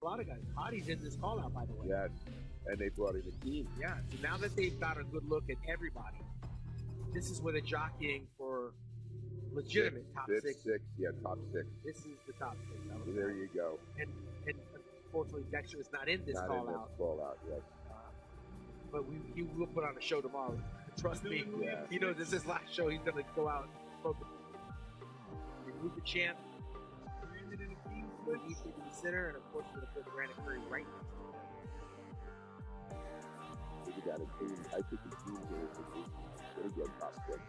A lot of guys. Hottie's in this call out, by the way. Yes, and they brought in a team. Yeah. So now that they've got a good look at everybody, this is where they're jockeying for legitimate top six. Yeah, top six. This is the top six. So there you go. And unfortunately, Dexter is not in this Not call in out. this call out, yes. But he will put on a show tomorrow. Trust me. Yeah. He knows this is his last show. He's going to go out and focus. Remove the champ. Put Ethan in the center, and of course, we're going to put Brandon Curry right next to him. Look at that. I think the team here is going to get top six.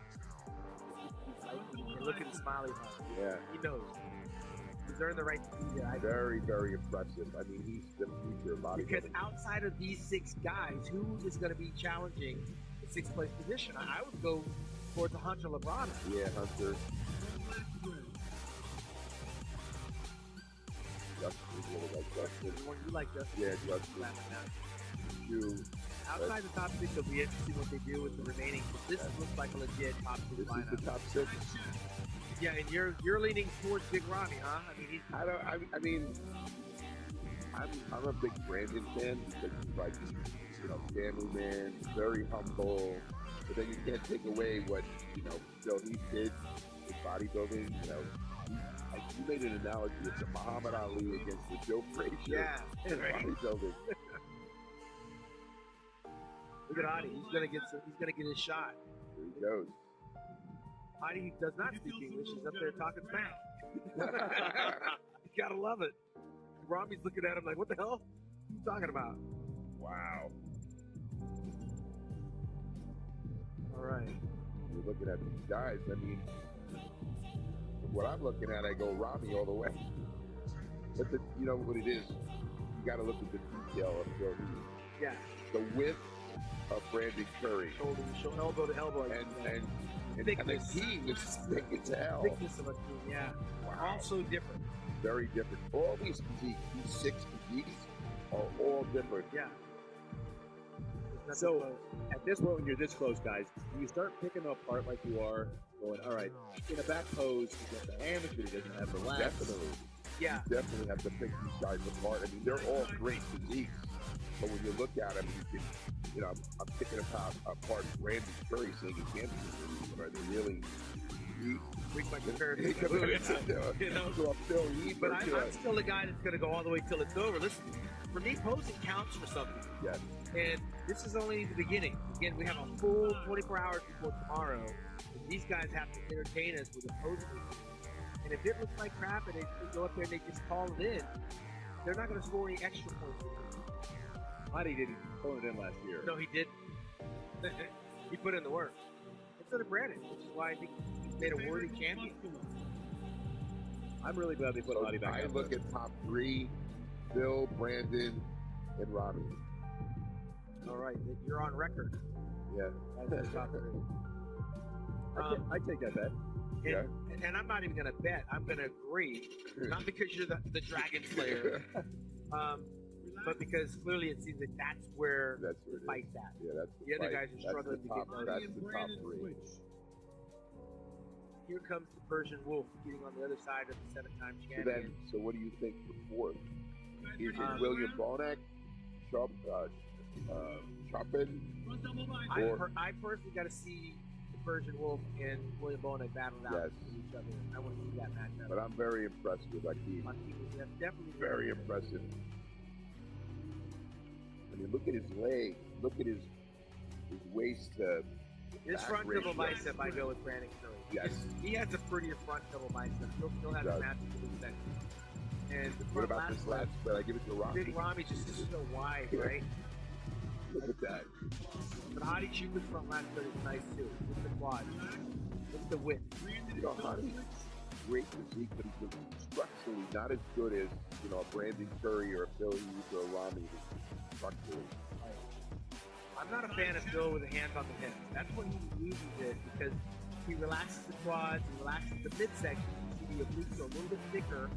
And look at the smiley face. Yeah. He knows. He's earned the right to be there. Very, very impressive. I mean, he's the future bodybuilder. Because outside of these six guys, who is going to be challenging the sixth place position? I would go towards the Hunter Labrada. Yeah, Hunter. Justin, really like Justin. You like Justin? Yeah, Justin. You. Outside the top six, it'll be interesting what they do with the remaining. This looks like a legit top six This lineup. is the top six. Yeah, and you're leaning towards Big Ramy, huh? I mean, I'm a big Brandon fan because he's like, family man, very humble. But then you can't take away what Phil Heath did with bodybuilding. You made an analogy. It's a Muhammad Ali against the Joe Frazier. Yeah, right. Bodybuilding. Look at Adi. He's gonna get his shot. There he goes. Adi does not speak English. He's up there talking smack. You gotta love it. Ramy's looking at him like, what the hell? What are you talking about? Wow. All right. You're looking at these guys. I mean, from what I'm looking at, I go Ramy all the way. But you know what it is? You got to look at the detail of Phil Heath. Yeah. The width of Brandon Curry. Shoulder to shoulder, elbow to elbow. And thickness. the team is thick as hell. Thickness of a team, yeah. Wow. Also different. Very different. All these physiques, these six physiques, are all different. Yeah. So, at this point, when you're this close, guys, you start picking them apart like you are, going, all right, in a back pose, he gets the hammock, but he doesn't have the lats. Definitely. Yeah. You definitely have to pick these guys apart. I mean, they're all great physiques. But when you look at them, you can, I'm picking apart Brandon Curry saying he can't be. Are they really? We might compare it to a Phil Heath. But I'm still the guy that's going to go all the way till it's over. Listen, for me, posing counts for something. Yes. And this is only the beginning. Again, we have a full 24 hours before tomorrow. And these guys have to entertain us with a posing routine. And if it looks like crap and they go up there and they just call it in, they're not going to score any extra points. Hottie didn't phone it in last year. No, he didn't. He put in the work. Instead of Brandon, which is why I think he's made a worthy champion. I'm really glad they put Hottie back. I look at top three: Phil, Brandon, and Ramy. All right, you're on record. Yeah. As the top three. I take that bet. And I'm not even going to bet. I'm going to agree. Not because you're the Dragon Slayer, but because clearly it seems like that's where the fight's at. Yeah, that's the other guys are struggling to get noticed. That's the top three. Here comes the Persian Wolf getting on the other side of the 7-time champion. So what do you think for fourth? Is it William Bonac, Chopin? I personally got to see the Persian Wolf and William Bonac battle out with each other. I want to see that matchup. But I'm very impressed with Akeem. Akeem is definitely very impressive. I mean, look at his leg. Look at his waist. His front double bicep, I go with Brandon Curry. Yes. He has a prettier front double bicep. He'll have a massive movement. And what about this last spread? I give it to Ramy. Big Ramy just is so wide, right? Look at that. But Hottie Chupa's front last spread is nice too. With the quad. With the width. Hottie's great physique, but he's structurally not as good as, a Brandon Curry or a Phil Heath or a Ramy structurally. I'm not a fan of Phil with a hand on the hips. That's when he loses it because he relaxes the quads, he relaxes the midsection. You see the obliques are a little bit thicker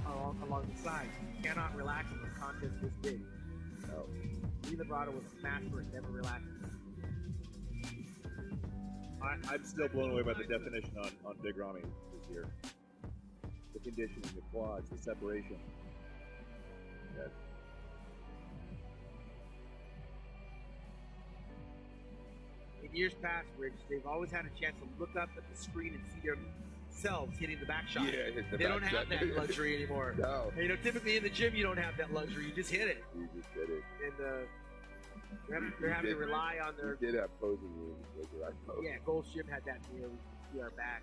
along the sides. You cannot relax in a contest this big. No. Lee Labrada was a smasher and never relaxed. I'm still blown away by the definition on Big Ramy this year. The conditioning, the quads, the separation. in years past, Rich, they've always had a chance to look up at the screen and see themselves hitting the back shot. Yeah, hit the They back don't have shot. that luxury anymore. No. And, typically in the gym, you don't have that luxury. You just hit it. You just did it. And they're having to rely on their. We did have posing rooms. Like I posed. Yeah, Gold's Gym had that near see our back.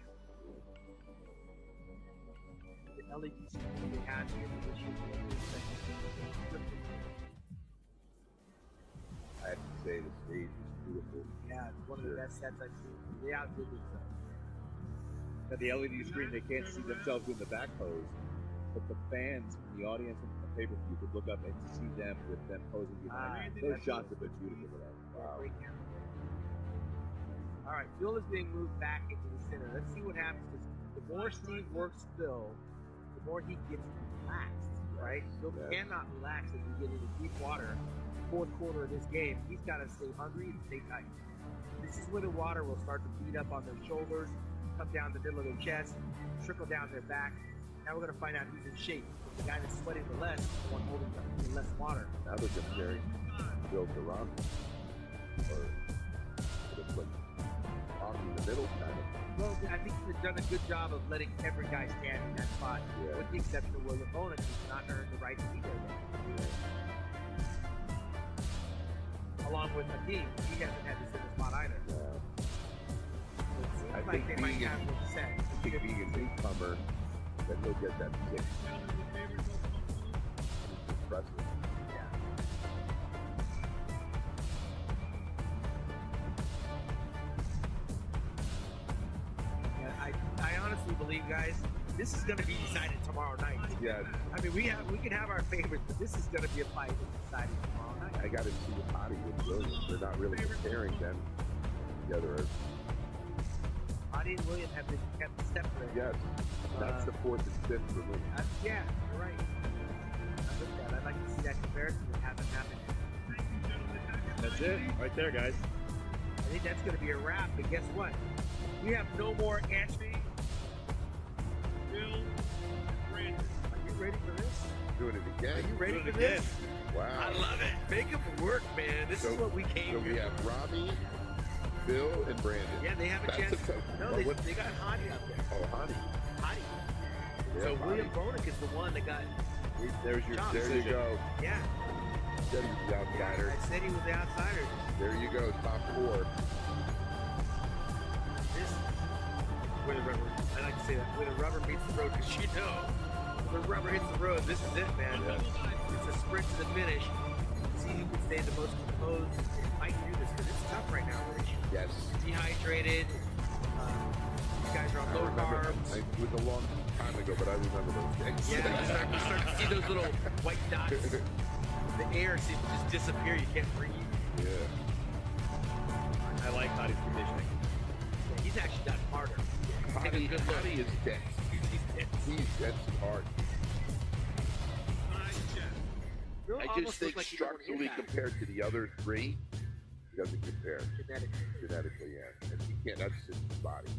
The LED screen they had here, which I have to say the stage is beautiful. yeah, it's one of the best sets I've seen. They outdid themselves. At the LED screen, they can't see themselves doing the back pose, but the fans in the audience and the pay-per-view could look up and see them with them posing behind. Those shots have been beautiful today. Wow. Great camera. All right, Phil is being moved back into the center. Let's see what happens. Because the more Steve works Phil, the more he gets relaxed, right? Phil cannot relax as we get into deep water. Fourth quarter of this game, he's got to stay hungry and stay tight. This is where the water will start to beat up on their shoulders, come down the middle of their chest, trickle down their back. Now we're going to find out who's in shape. The guy that's sweating the less is the one holding the less water. Now they're comparing Bill to Ron. Or just like Ron in the middle kind of. Well, I think they've done a good job of letting every guy stand in that spot, with the exception of William Bonin, who's not earned the right to be there. Along with Hakeem, he hasn't had to sit in the spot either. Yeah. So it seems I like think they might have it set. I think being a newcomer, that he'll get that 6. Impressive. Yeah. I honestly believe, guys, this is going to be decided tomorrow night. Yeah, I mean, we can have our favorites, but this is going to be a fight that's decided tomorrow night. I got to see the body with Williams. They're not really comparing them together. Hadi and William have been kept separate. Yes, that's the 4th and 5th for me. Yeah, you're right. I look at that. I'd like to see that comparison. It hasn't happened. That's it, right there, guys. I think that's going to be a wrap. But guess what? We have no more Anthony. Bill, Brandon. Are you ready for this? Doing it Are again. you ready Doing for it again. this? Wow. I love it. Make them work, man. This is what we came So we here. have Rami, Bill, and Brandon. Yeah, they have a That's chance. a tough- No, well, what- they got Hadi up there. Oh, honey. Hadi. Yeah, So William Hadi. Bonin is the one that got. There's your Job. There you decision. go. Yeah. Said he was the outsider. I said he was the outsider. There you go. Top 4. This where the rubber. I like to say that where the rubber meets the road, because you know, when the rubber hits the road, this is it, man. It's a sprint to the finish. See who can stay the most composed and fight through this, because it's tough right now, Rich. Yes. Dehydrated. These guys are on I low remember. carbs. It was a long time ago, but I remember those things. Yeah, you start to see those little white dots. The air seems to just disappear. You can't breathe. Yeah. I like Hadi's conditioning. Yeah, he's actually gotten harder. Take a good look. Hadi is dense. He's dense. He's dense and hard. Bill I almost just think looks like he don't hit structurally that. compared to the other 3, he doesn't compare. Genetically, yeah. And he can't, that's just his body.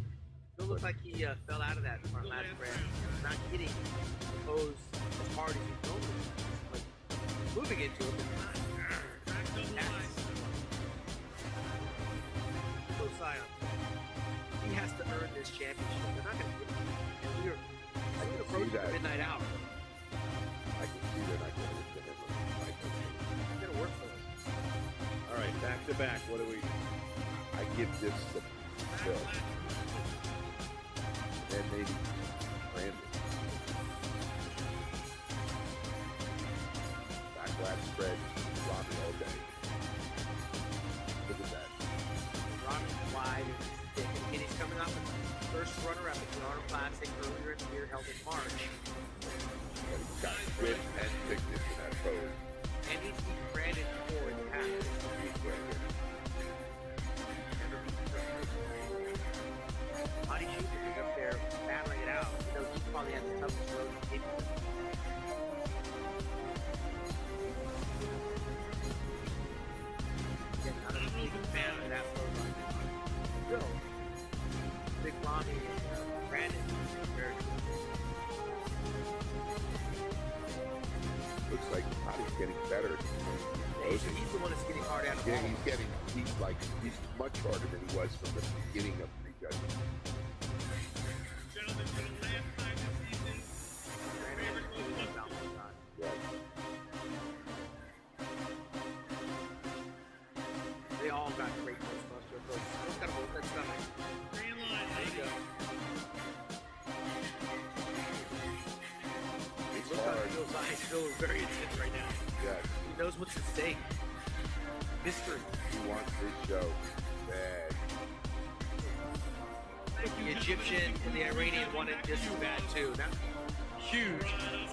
Bill looks like he fell out of that front last grab. Not hitting the pose as hard as he's normally like moving into it, but not. So Sion, he has to earn this championship. They're not going to give it. And we're approaching the that. midnight hour. I can see they're not going to win him. He's going to work for us. All right, back to back. What do we? I give this to Bill. And maybe Brandon. Backlash spread, Robbie all day. Look at that. Robbie's wide and he's thick. And he's coming off the first runner-up at the Arnold Classic earlier in the year, held in March. And he's got width and thickness in that pose. And he's beat Brandon before in the past. Hadi Schuster is up there battling it out. You know, he probably has the toughest road in the game. Again, I'm a big fan of that road run. Still, Big Rami and Brandon are very good. Look getting better. He's the one that's getting hard out of Yeah, all. he's much harder than he was from the beginning of prejudgment. Gentlemen, for the last time this season, your favorite movie. Yeah. They all got great Ghostbusters. That's not nice. Green line, There you go. It's Look hard. at Phil's eyes. Phil is very intense right now. Yes. He knows what's at stake. Mystery. He wants this show bad. The Egyptian and the Iranian wanted this bad too. That's huge.